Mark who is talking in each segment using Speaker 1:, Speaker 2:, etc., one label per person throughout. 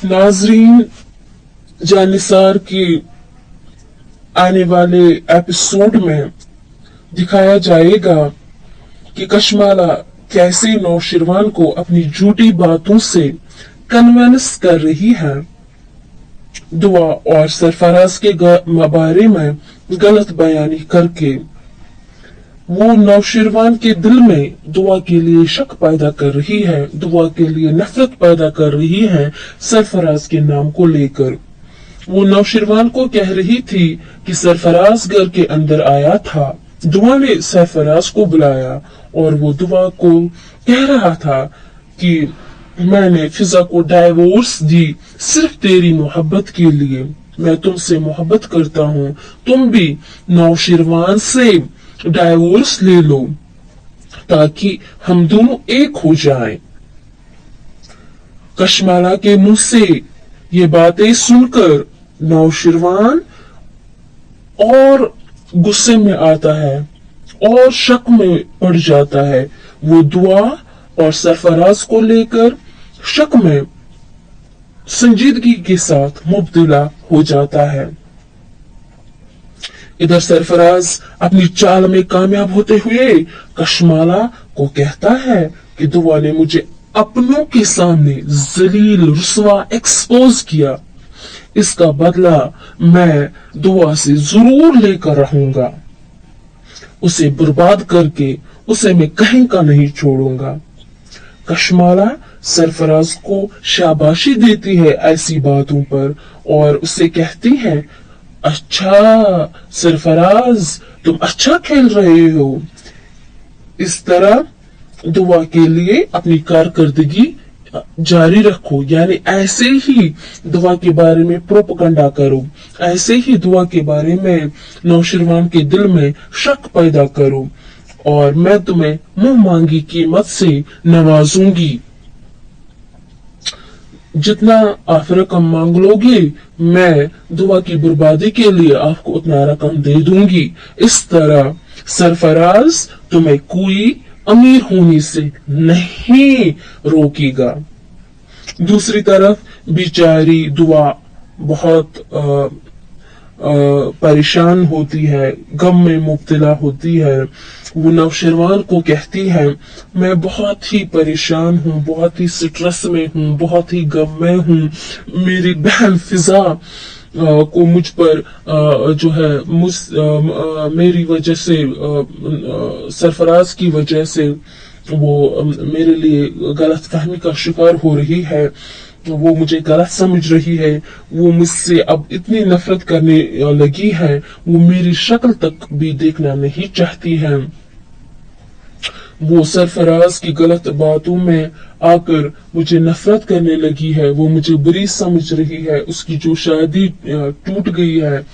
Speaker 1: नाजरीन, जानिसार के आने वाले एपिसोड में दिखाया जाएगा कि कशमाला कैसे नौशिरवान को अपनी झूठी बातों से कन्विंस कर रही है। दुआ और सरफराज के बारे में गलत बयानी करके वो नौशिरवान के दिल में दुआ के लिए शक पैदा कर रही है, दुआ के लिए नफरत पैदा कर रही है सरफराज के नाम को लेकर। वो नौशिरवान को कह रही थी कि सरफराज घर के अंदर आया था, दुआ ने सरफराज को बुलाया और वो दुआ को कह रहा था कि मैंने फिजा को डाइवोर्स दी सिर्फ तेरी मोहब्बत के लिए, मैं तुमसे मोहब्बत करता हूँ, तुम भी नौशिरवान से डाइवोर्स ले लो ताकि हम दोनों एक हो जाएं। कशमाला के मुंह से ये बातें सुनकर नौशिरवान और गुस्से में आता है और शक में पड़ जाता है। वो दुआ और सरफराज को लेकर शक में संजीदगी के साथ मुब्तला हो जाता है। इधर सरफराज अपनी चाल में कामयाब होते हुए कशमाला को कहता है कि दुआ ने मुझे अपनों के सामने जलील रुस्वा एक्सपोज किया, इसका बदला मैं दुआ से जरूर लेकर रहूंगा, उसे बर्बाद करके उसे मैं कहीं का नहीं छोड़ूंगा। कशमाला सरफराज को शाबाशी देती है ऐसी बातों पर और उसे कहती है, अच्छा सरफराज, तुम अच्छा खेल रहे हो, इस तरह दुआ के लिए अपनी कारकर्दगी जारी रखो, यानी ऐसे ही दुआ के बारे में प्रोपगंडा करो, ऐसे ही दुआ के बारे में नौशिरवान के दिल में शक पैदा करो और मैं तुम्हें मुंह मांगी कीमत से नवाजूंगी। जितना आप रकम मांग लोगे मैं दुआ की बर्बादी के लिए आपको उतना रकम दे दूंगी। इस तरह सरफराज तुम्हें कोई अमीर होने से नहीं रोकेगा। दूसरी तरफ बेचारी दुआ बहुत परेशान होती है, गम में मुब्तला होती है। वो नौशिरवान को कहती है, मैं बहुत ही परेशान हूँ, बहुत ही स्ट्रेस में हूँ, बहुत ही गम में हूँ। मेरी बहन फिजा को मुझ पर जो है मेरी वजह से सरफराज की वजह से वो मेरे लिए गलत फहमी का शिकार हो रही है, वो मुझे गलत समझ रही है, वो मुझसे अब इतनी नफरत करने लगी है, वो मेरी शक्ल तक भी देखना नहीं चाहती है। वो सरफराज की गलत बातों में आकर मुझे नफरत करने लगी है, वो मुझे बुरी समझ रही है। उसकी जो शादी टूट गई है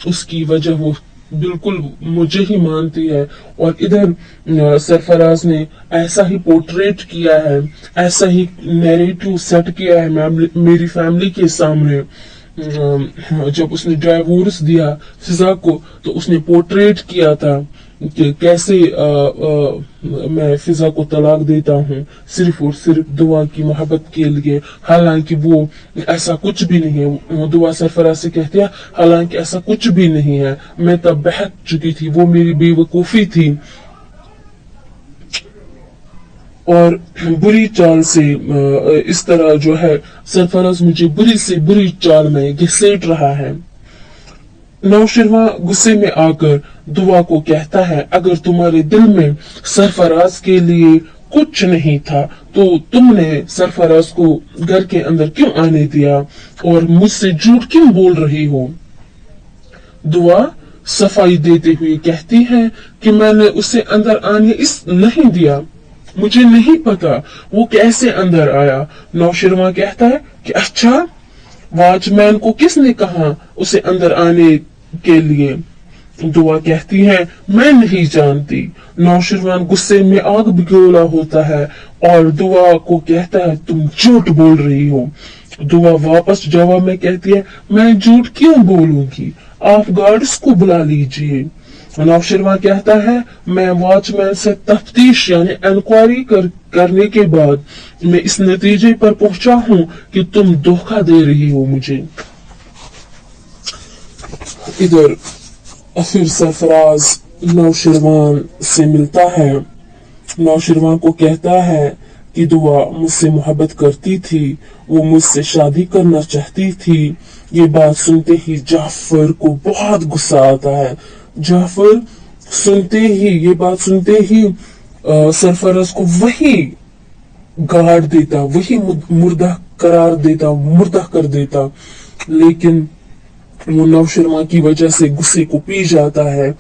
Speaker 1: उसकी वजह वो बिल्कुल मुझे ही मानती है। और इधर सरफराज ने ऐसा ही पोर्ट्रेट किया है, ऐसा ही नैरेटिव सेट किया है मेरी फैमिली के सामने। जब उसने डाइवोर्स दिया फिजा को तो उसने पोर्ट्रेट किया था कि कैसे मैं फिजा को तलाक देता हूँ सिर्फ और सिर्फ दुआ की मोहब्बत के लिए, हालांकि वो ऐसा कुछ भी नहीं है। दुआ सरफराज से कहती है, हालांकि ऐसा कुछ भी नहीं है, मैं तब बहक चुकी थी, वो मेरी बेवकूफी थी और बुरी चाल से इस तरह जो है सरफराज मुझे बुरी से बुरी चाल में घसीट रहा है। नौशिरवान गुस्से में आकर दुआ को कहता है, अगर तुम्हारे दिल में सरफराज के लिए कुछ नहीं था तो तुमने सरफराज को घर के अंदर क्यों आने दिया और मुझसे झूठ क्यों बोल रही हो। दुआ सफाई देते हुए कहती है कि मैंने उसे अंदर आने नहीं दिया, मुझे नहीं पता वो कैसे अंदर आया। नौशिरवान कहता है कि अच्छा, वॉचमैन को किसने कहा उसे अंदर आने के लिए। दुआ कहती है, मैं नहीं जानती। नौशिरवान गुस्से में आग बगोला होता है और दुआ को कहता है, तुम झूठ बोल रही हो। दुआ वापस जवाब में कहती है, मैं झूठ क्यों बोलूंगी, आप गार्ड्स को बुला लीजिए। नौशिरवान कहता है, मैं वॉचमैन से तफ्तीश यानी इंक्वायरी करने के बाद मैं इस नतीजे पर पहुंचा हूं कि तुम धोखा दे रही हो मुझे। इधर फिर सरफराज नौशरवान से मिलता है। नौशरवान को कहता है कि दुआ मुझसे मोहब्बत करती थी, वो मुझसे शादी करना चाहती थी। ये बात सुनते ही जाफर को बहुत गुस्सा आता है। जाफर ये बात सुनते ही सरफराज को वही गाड़ देता, वही मुर्दा कर देता। लेकिन वो नौशरमा की वजह से गुस्से को पी जाता है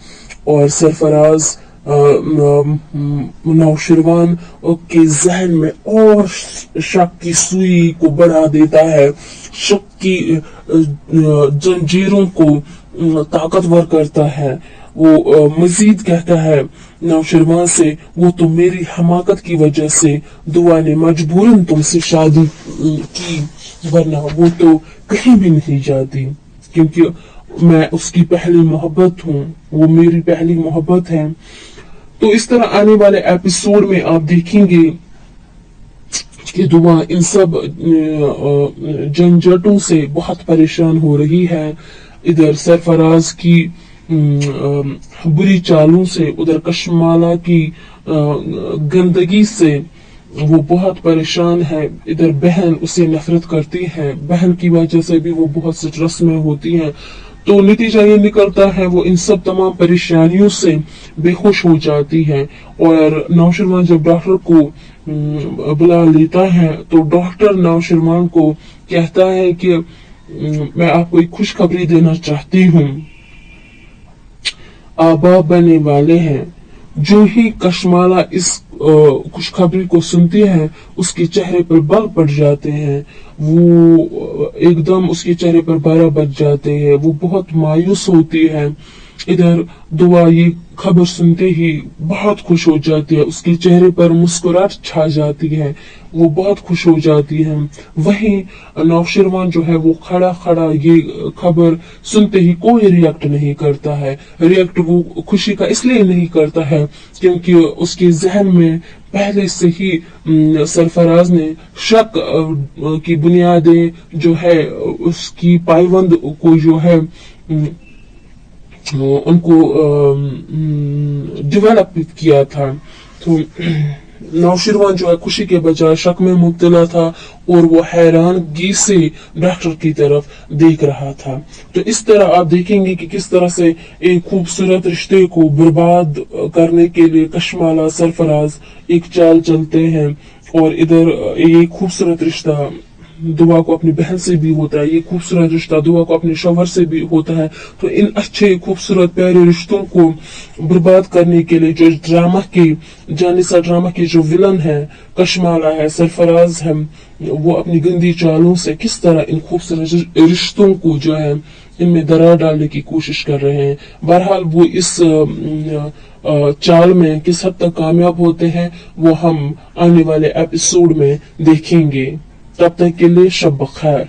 Speaker 1: और सरफराज नौशरवान के जहन में और शक की सुई को बढ़ा देता है, शक की जंजीरों को ताकतवर करता है। वो मजीद कहता है नौशरवान से, वो तो मेरी हमाकत की वजह से दुआ ने मजबूरन तुमसे शादी की, वरना वो तो कहीं भी नहीं जाती, क्योंकि मैं उसकी पहली मोहब्बत हूँ, वो मेरी पहली मोहब्बत है। तो इस तरह आने वाले एपिसोड में आप देखेंगे कि दुआ इन सब झंझटों से बहुत परेशान हो रही है। इधर सरफराज की बुरी चालों से, उधर कशमाला की गंदगी से वो बहुत परेशान है। इधर बहन उसे नफरत करती है, बहन की वजह से भी वो बहुत स्ट्रेस में होती है। तो नतीजा ये निकलता है वो इन सब तमाम परेशानियों से बेहोश हो जाती है। और नौशरवान जब डॉक्टर को बुला लेता है तो डॉक्टर नौशरवान को कहता है कि मैं आपको एक खुशखबरी देना चाहती हूँ, आप बाप बनने वाले हैं। जो ही कशमाला इस खुशखबरी को सुनती है उसके चेहरे पर बाल पड़ जाते हैं, वो एकदम उसके चेहरे पर 12 बज जाते हैं, वो बहुत मायूस होती है। इधर दुआ ये खबर सुनते ही बहुत खुश हो जाती है, उसके चेहरे पर मुस्कुराहट छा जाती है, वो बहुत खुश हो जाती है। वहीं नौशरवान जो है वो खड़ा खड़ा ये खबर सुनते ही कोई रिएक्ट नहीं करता है। रिएक्ट वो खुशी का इसलिए नहीं करता है क्योंकि उसके जहन में पहले से ही सरफराज ने शक की बुनियादें जो है उसकी पायबंद को जो है उनको डेवलप किया था। तो नौशरवान जो है खुशी के बजाय शक में मुब्तला था और वो हैरानगी से डॉक्टर की तरफ देख रहा था। तो इस तरह आप देखेंगे कि किस तरह से एक खूबसूरत रिश्ते को बर्बाद करने के लिए कशमाला सरफराज एक चाल चलते हैं। और इधर ये खूबसूरत रिश्ता दुआ को अपनी बहन से भी होता है, ये खूबसूरत रिश्ता दुआ को अपने शौहर से भी होता है। तो इन अच्छे खूबसूरत प्यारे रिश्तों को बर्बाद करने के लिए जो जानिसा ड्रामा के जो विलन है कशमाला है, सरफराज है, वो अपनी गंदी चालों से किस तरह इन खूबसूरत रिश्तों को जो है इनमें दरार डालने की कोशिश कर रहे हैं। बहरहाल वो इस चाल में किस हद तक कामयाब होते हैं वो हम आने वाले एपिसोड में देखेंगे। तब तक के लिए शब बखैर।